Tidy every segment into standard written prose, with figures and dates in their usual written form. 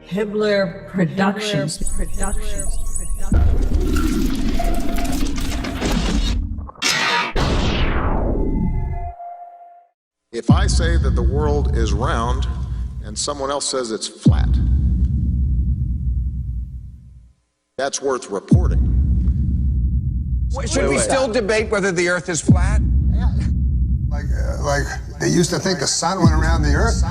Hibbeler Productions. If I say that the world is round and someone else says it's flat, that's worth reporting. Should we still debate whether the Earth is flat? Like they used to think the sun went around the Earth.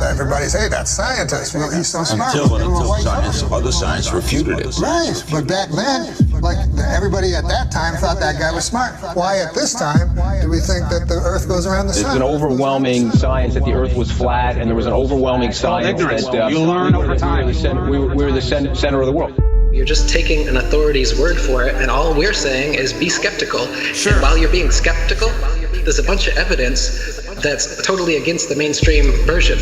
Everybody say that's scientist. Well, he's so smart. Until other science refuted it. Right, but back then, everybody at that time thought that guy was smart. Why at this time do we think that the Earth goes around the sun? There's an overwhelming science that the Earth was flat, and there was an overwhelming science that you learn over time. we were the center of the world. You're just taking an authority's word for it, and all we're saying is be skeptical. Sure. And while you're being skeptical, there's a bunch of evidence that's totally against the mainstream version.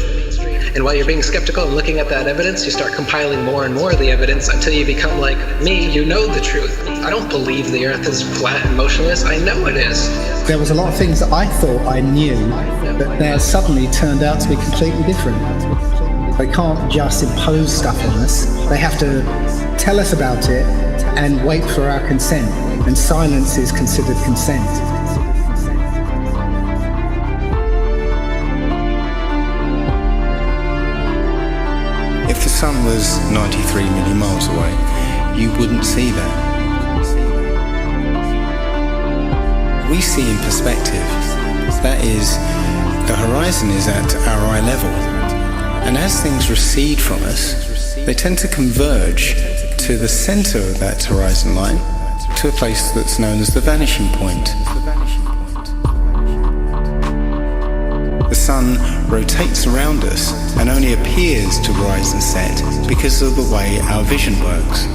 And while you're being skeptical and looking at that evidence, you start compiling more and more of the evidence until you become like me, you know the truth. I don't believe the Earth is flat and motionless. I know it is. There was a lot of things that I thought I knew that now suddenly turned out to be completely different. They can't just impose stuff on us. They have to tell us about it and wait for our consent. And silence is considered consent. If the sun was 93 million miles away, you wouldn't see that. We see in perspective. That is, the horizon is at our eye level. And as things recede from us, they tend to converge to the center of that horizon line, to a place that's known as the vanishing point. The sun rotates around us and only appears to rise and set because of the way our vision works.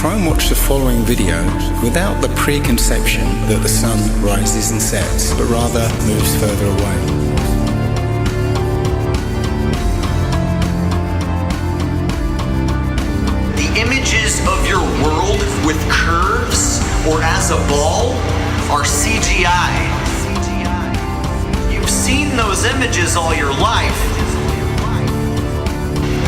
Try and watch the following video without the preconception that the sun rises and sets, but rather moves further away. The images of your world with curves or as a ball are CGI. You've seen those images all your life.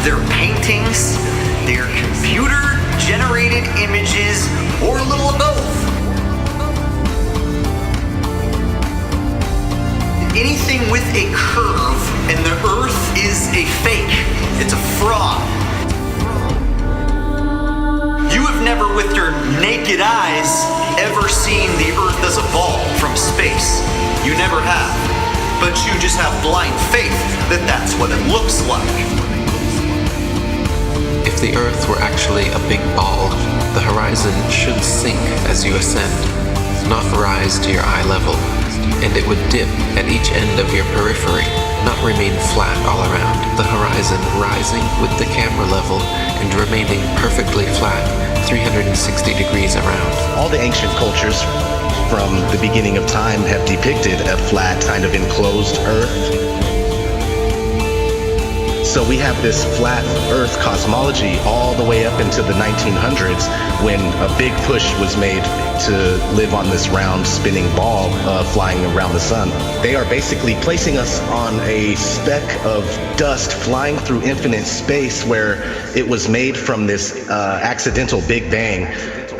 They're paintings, they're computer-generated images, or a little of both. Anything with a curve and the Earth is a fake. It's a fraud. You have never, with your naked eyes, ever seen the Earth as a ball from space. You never have. But you just have blind faith that that's what it looks like. If the Earth were actually a big ball, the horizon should sink as you ascend, not rise to your eye level, and it would dip at each end of your periphery, not remain flat all around, the horizon rising with the camera level and remaining perfectly flat 360 degrees around. All the ancient cultures from the beginning of time have depicted a flat, kind of enclosed Earth. So we have this flat Earth cosmology all the way up into the 1900s when a big push was made to live on this round spinning ball flying around the sun. They are basically placing us on a speck of dust flying through infinite space where it was made from this accidental Big Bang.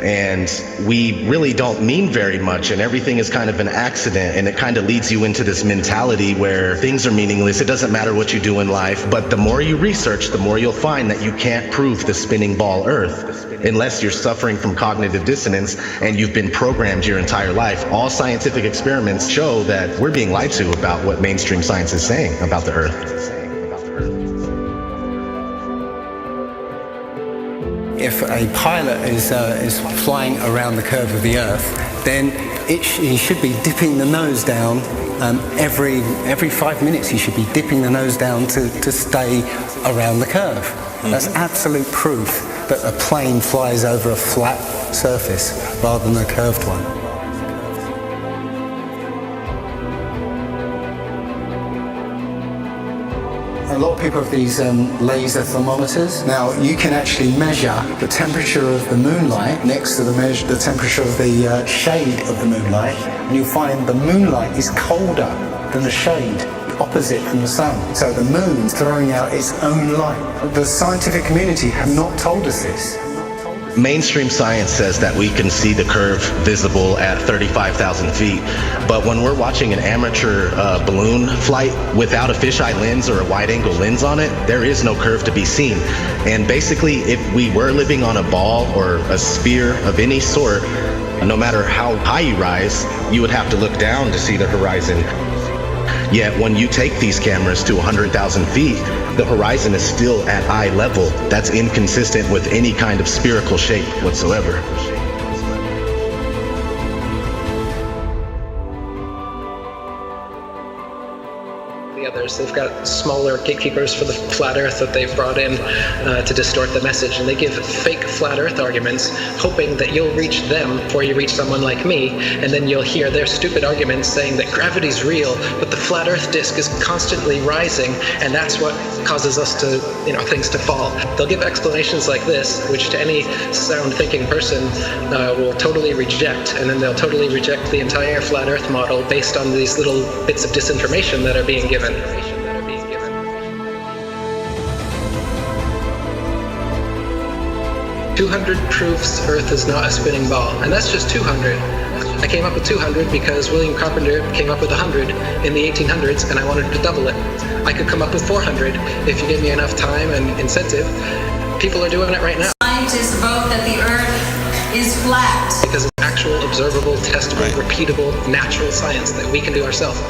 And we really don't mean very much, and everything is kind of an accident, and it kind of leads you into this mentality where things are meaningless. It doesn't matter what you do in life, but the more you research, the more you'll find that you can't prove the spinning ball Earth unless you're suffering from cognitive dissonance and you've been programmed your entire life. All scientific experiments show that we're being lied to about what mainstream science is saying about the Earth. If a pilot is flying around the curve of the Earth, then he should be dipping the nose down every 5 minutes. He should be dipping the nose down to stay around the curve. That's absolute proof that a plane flies over a flat surface rather than a curved one. a lot of people have these laser thermometers. Now, you can actually measure the temperature of the moonlight next to the temperature of the shade of the moonlight, and you'll find the moonlight is colder than the shade opposite from the sun. So the moon's throwing out its own light. The scientific community have not told us this. Mainstream science says that we can see the curve visible at 35,000 feet, but when we're watching an amateur balloon flight without a fisheye lens or a wide-angle lens on it, there is no curve to be seen. And basically, if we were living on a ball or a sphere of any sort, no matter how high you rise, you would have to look down to see the horizon. Yet when you take these cameras to 100,000 feet, the horizon is still at eye level. That's inconsistent with any kind of spherical shape whatsoever. The others, they've got smaller gatekeepers for the flat earth that they've brought in to distort the message, and they give fake flat earth arguments hoping that you'll reach them before you reach someone like me, and then you'll hear their stupid arguments saying that gravity's real, but the flat earth disk is constantly rising, and that's what causes us to, things to fall. They'll give explanations like this, which to any sound thinking person will totally reject, and then they'll totally reject the entire flat earth model based on these little bits of disinformation that are being given. 200 proofs Earth is not a spinning ball, and that's just 200. I came up with 200 because William Carpenter came up with 100 in the 1800s, and I wanted to double it. I could come up with 400 if you give me enough time and incentive. People are doing it right now. Scientists vote that the Earth is flat. Because it's actual, observable, testable, repeatable, natural science that we can do ourselves.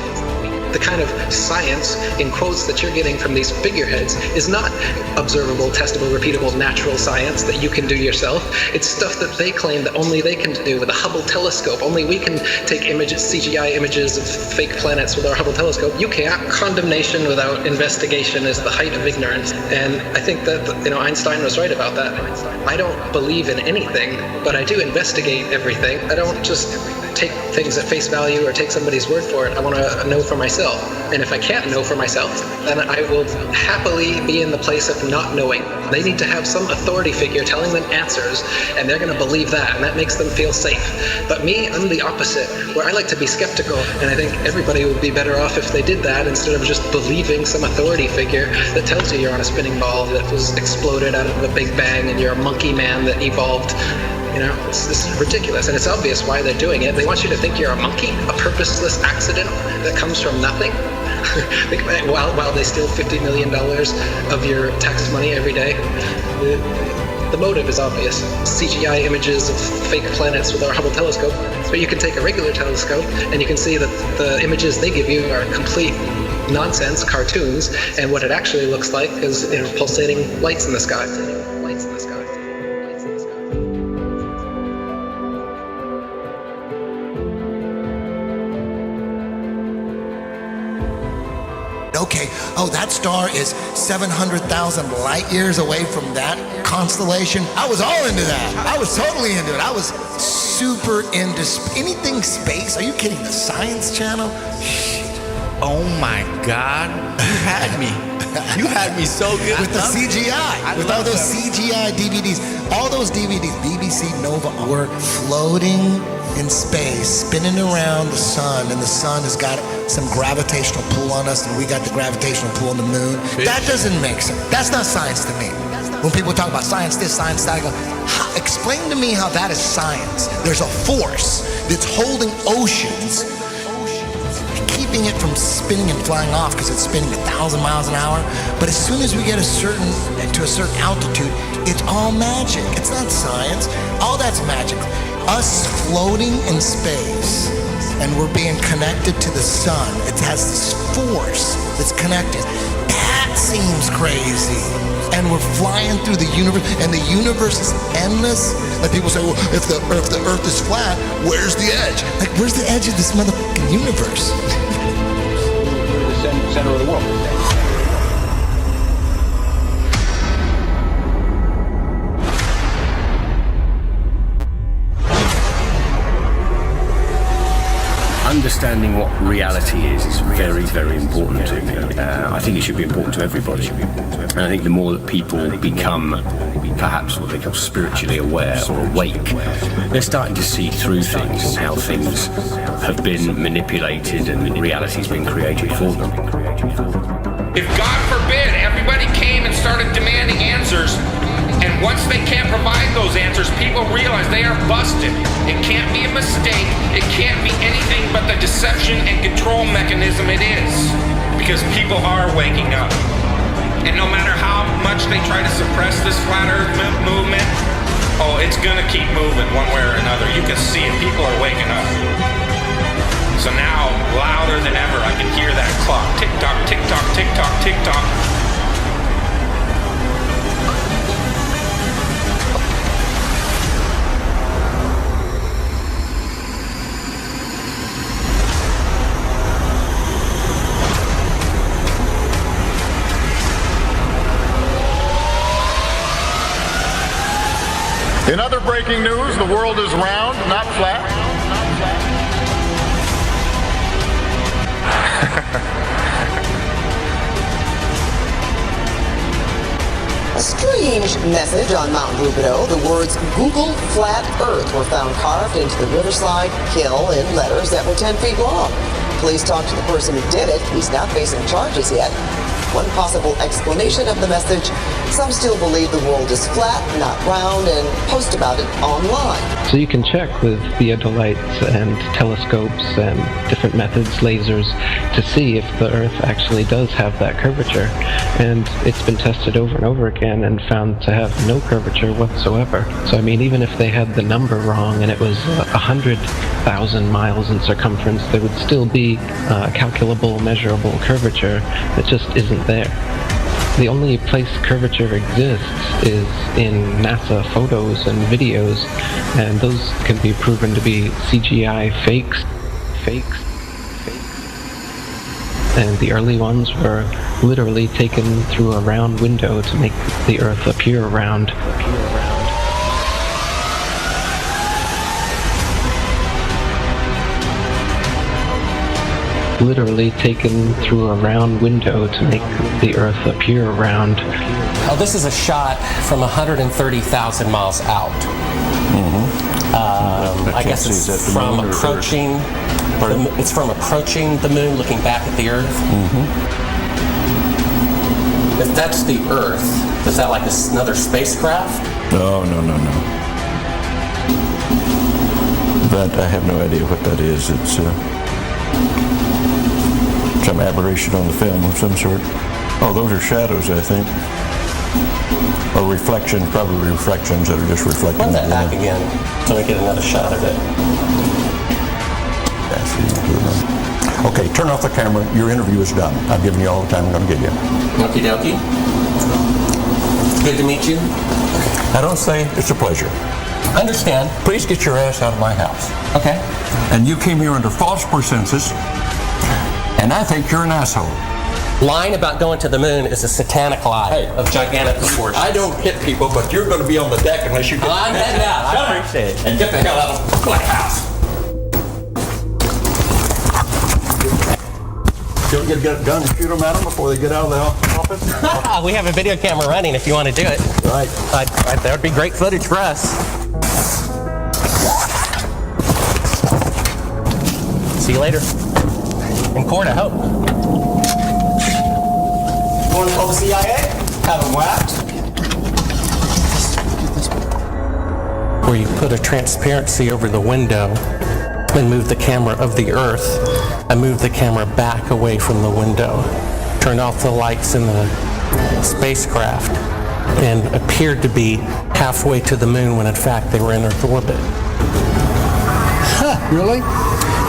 The kind of science, in quotes, that you're getting from these figureheads is not observable, testable, repeatable, natural science that you can do yourself. It's stuff that they claim that only they can do with a Hubble telescope. Only we can take images, CGI images of fake planets with our Hubble telescope. You can't. Condemnation without investigation is the height of ignorance. And I think that, Einstein was right about that. I don't believe in anything, but I do investigate everything. I don't just take things at face value or take somebody's word for it. I want to know for myself. And if I can't know for myself, then I will happily be in the place of not knowing. They need to have some authority figure telling them answers, and they're going to believe that, and that makes them feel safe. But me, I'm the opposite, where I like to be skeptical, and I think everybody would be better off if they did that instead of just believing some authority figure that tells you you're on a spinning ball that was exploded out of a big bang and you're a monkey man that evolved. It's ridiculous, and it's obvious why they're doing it. They want you to think you're a monkey, a purposeless accident that comes from nothing. Think about it, while they steal $50 million of your tax money every day. The motive is obvious. CGI images of fake planets with our Hubble telescope, but you can take a regular telescope and you can see that the images they give you are complete nonsense, cartoons, and what it actually looks like is pulsating lights in the sky. Okay, that star is 700,000 light years away from that constellation. I was all into that. I was totally into it. I was super into anything space. Are you kidding? The Science Channel? Oh my God, you had me. You had me so good. With the CGI, with all those CGI DVDs. All those DVDs, BBC Nova, were floating in space, spinning around the sun, and the sun has got some gravitational pull on us, and we got the gravitational pull on the moon. That doesn't make sense. That's not science to me. When people talk about science this, science that, I go, explain to me how that is science. There's a force that's holding oceans, keeping it from spinning and flying off because it's spinning 1,000 miles an hour. But as soon as we get to a certain altitude, it's all magic. It's not science. All that's magic. Us floating in space, and we're being connected to the sun. It has this force that's connected. That seems crazy. And we're flying through the universe, and the universe is endless. Like people say, well, if the Earth is flat, where's the edge? Like, where's the edge of this motherfucking universe? We're the center of the world. understanding what reality is very, very important to me. I think it should be important to everybody. And I think the more that people become perhaps what they call spiritually aware or awake, they're starting to see through things and how things have been manipulated and reality's been created for them. If God forbid everybody came and started demanding answers, and once they can't provide those answers, people realize they are busted. It can't be a mistake. It can't be anything but the deception and control mechanism it is. Because people are waking up. And no matter how much they try to suppress this flat earth movement, oh, it's gonna keep moving one way or another. You can see it. People are waking up. So now, louder than ever, I can hear that clock. Tick-tock, tick-tock, tick-tock, tick-tock. In other breaking news, the world is round, not flat. A strange message on Mount Rubidoux. The words Google Flat Earth were found carved into the riverside hill in letters that were 10 feet long. Police talked to the person who did it. He's not facing charges yet. One possible explanation of the message: some still believe the world is flat, not round, and post about it online. So you can check with theodolites and telescopes and different methods, lasers, to see if the Earth actually does have that curvature. And it's been tested over and over again and found to have no curvature whatsoever. So I mean, even if they had the number wrong and it was 100,000 miles in circumference, there would still be calculable, measurable curvature that just isn't there. The only place curvature exists is in NASA photos and videos, and those can be proven to be CGI fakes. And the early ones were literally taken through a round window to make the Earth appear round. Literally taken through a round window to make the Earth appear round. Oh, this is a shot from 130,000 miles out. I guess it's from approaching. It's from approaching the moon, looking back at the Earth. If that's the Earth, is that like another spacecraft? No. That I have no idea what that is. It's some aberration on the film of some sort. Oh, those are shadows, I think. Or reflections, probably reflections that are just reflecting. Run that back again so we get another shot of it. Okay, turn off the camera. Your interview is done. I've given you all the time I'm going to give you. Okie dokie. Good to meet you. I don't say it's a pleasure. Understand. Please get your ass out of my house. Okay. And you came here under false pretenses, and I think you're an asshole. Lying about going to the moon is a satanic lie of gigantic proportions. I don't hit people, but you're going to be on the deck unless you get... I'm heading out. I appreciate it. And get the hell out of my house. You'll get a gun and shoot them at them before they get out of the office? We have a video camera running if you want to do it. Right. That would be great footage for us. See you later. In court, I hope. Want to call the CIA? Have them whacked. Where you put a transparency over the window and move the camera of the Earth and move the camera back away from the window. Turn off the lights in the spacecraft and appeared to be halfway to the moon when in fact they were in Earth orbit. Huh, really?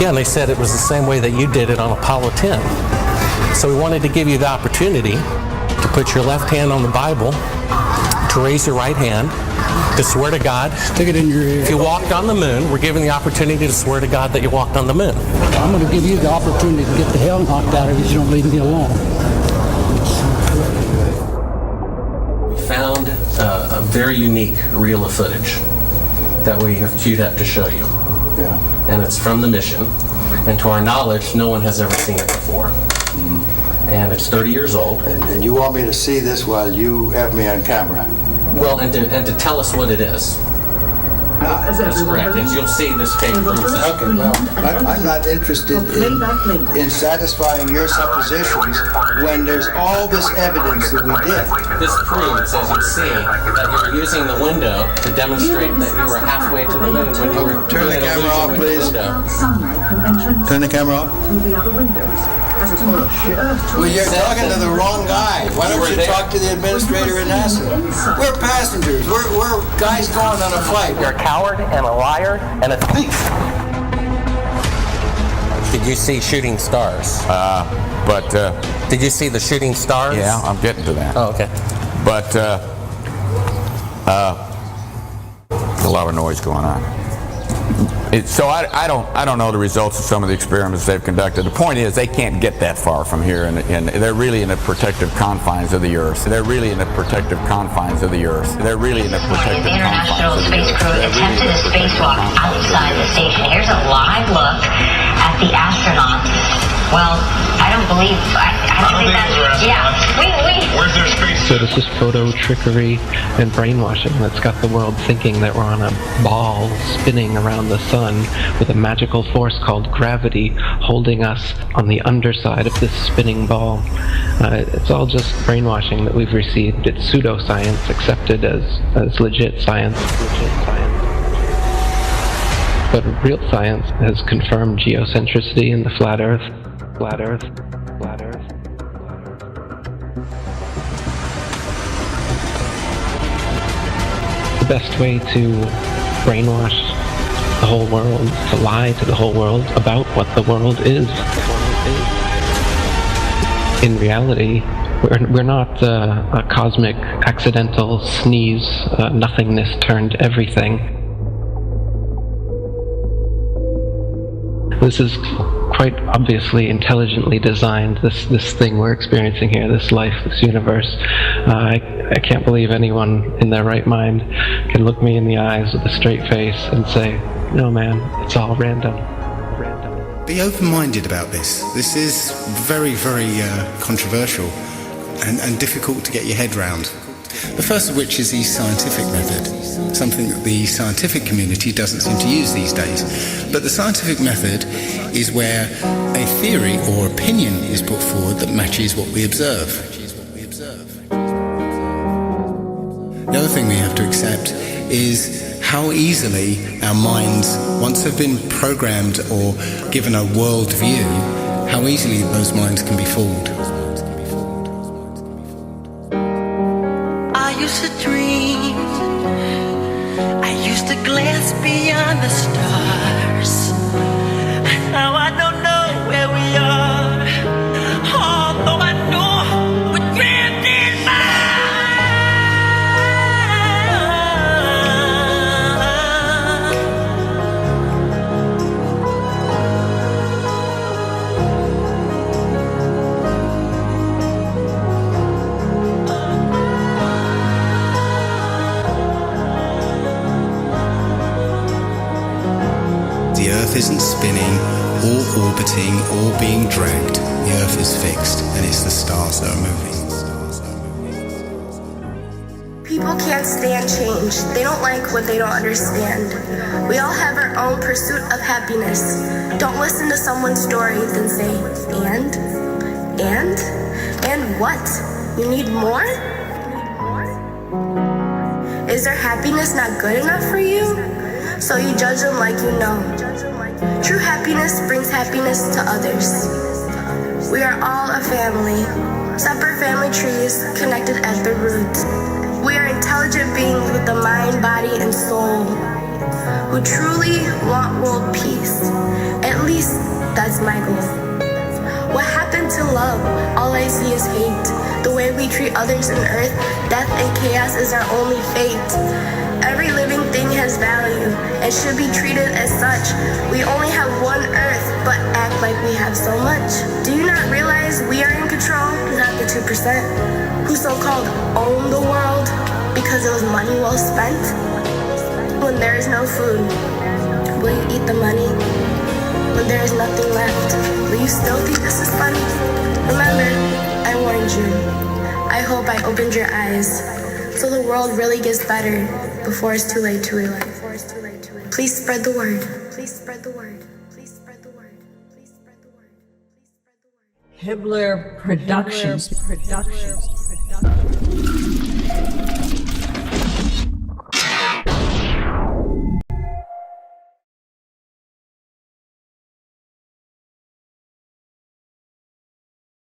Yeah, and they said it was the same way that you did it on Apollo 10. So we wanted to give you the opportunity to put your left hand on the Bible, to raise your right hand, to swear to God. Stick it in your ear. If you walked on the moon, we're giving the opportunity to swear to God that you walked on the moon. I'm going to give you the opportunity to get the hell knocked out of you if you don't leave me alone. We found a very unique reel of footage that we have queued up to show you. Yeah. and it's from the mission. And to our knowledge, no one has ever seen it before. And it's 30 years old. And you want me to see this while you have me on camera? Well, and to tell us what it is. That's correct. As you'll see, this tape proves that. Okay, well, I'm not interested in satisfying your suppositions when there's all this evidence that we did. This proves, as you see, that you were using the window to demonstrate that you were halfway to the moon when you were Turn the camera off, please. Turn the camera off. Well, you're talking to the wrong guy. Why don't you talk to the administrator at NASA? We're passengers. We're guys going on a flight. You're a coward and a liar and a thief. Did you see shooting stars? Did you see the shooting stars? Yeah, I'm getting to that. Oh, okay. But there's a lot of noise going on. So I don't know the results of some of the experiments they've conducted. The point is they can't get that far from here, and they're really in the protective confines of the Earth. They're really in the protective confines of the Earth. They're really in the protective International Space Crew attempted a spacewalk outside the station. Here's a live look at the astronauts. Well, I don't think that's, where's their space? So this is photo trickery and brainwashing that's got the world thinking that we're on a ball spinning around the sun with a magical force called gravity holding us on the underside of this spinning ball. It's all just brainwashing that we've received. It's pseudoscience accepted as legit science. But real science has confirmed geocentricity in the flat Earth. Flat Earth. Flat Earth. The best way to brainwash the whole world, to lie to the whole world about what the world is. In reality, we're not a cosmic accidental sneeze, nothingness turned everything. This is quite obviously intelligently designed, this thing we're experiencing here, this life, this universe. I can't believe anyone in their right mind can look me in the eyes with a straight face and say, no man, it's all random. Be open-minded about this. This is very, very controversial and difficult to get your head round. The first of which is the scientific method, something that the scientific community doesn't seem to use these days. But the scientific method is where a theory or opinion is put forward that matches what we observe. The other thing we have to accept is how easily our minds, once they've been programmed or given a world view, how easily those minds can be fooled. I used to dream, I used to glance beyond the stars. Now I don't know where we are, although I know we're drifting by. The Earth isn't spinning or orbiting or being dragged. The Earth is fixed, and it's the stars that are moving. People can't stand change. They don't like what they don't understand. We all have our own pursuit of happiness. Don't listen to someone's story, then say, and what? You need more? Is their happiness not good enough for you? So you judge them like you know. True happiness brings happiness to others. We are all a family, separate family trees connected at the roots. We are intelligent beings with a mind, body, and soul who truly want world peace. At least that's my goal. What happened to love? All I see is hate. The way we treat others on earth, death and chaos is our only fate. Every living thing has value and should be treated as such. We only have one earth, but act like we have so much. Do you not realize we are in control, not the 2%, who so-called own the world because it was money well spent? When there is no food, will you eat the money? when there is nothing left. Will you still think this is funny? Remember, I warned you. I hope I opened your eyes so the world really gets better before it's too late to realize. Please spread the word. Please spread the word. Please spread the word. Please spread the word. Hibbeler Productions.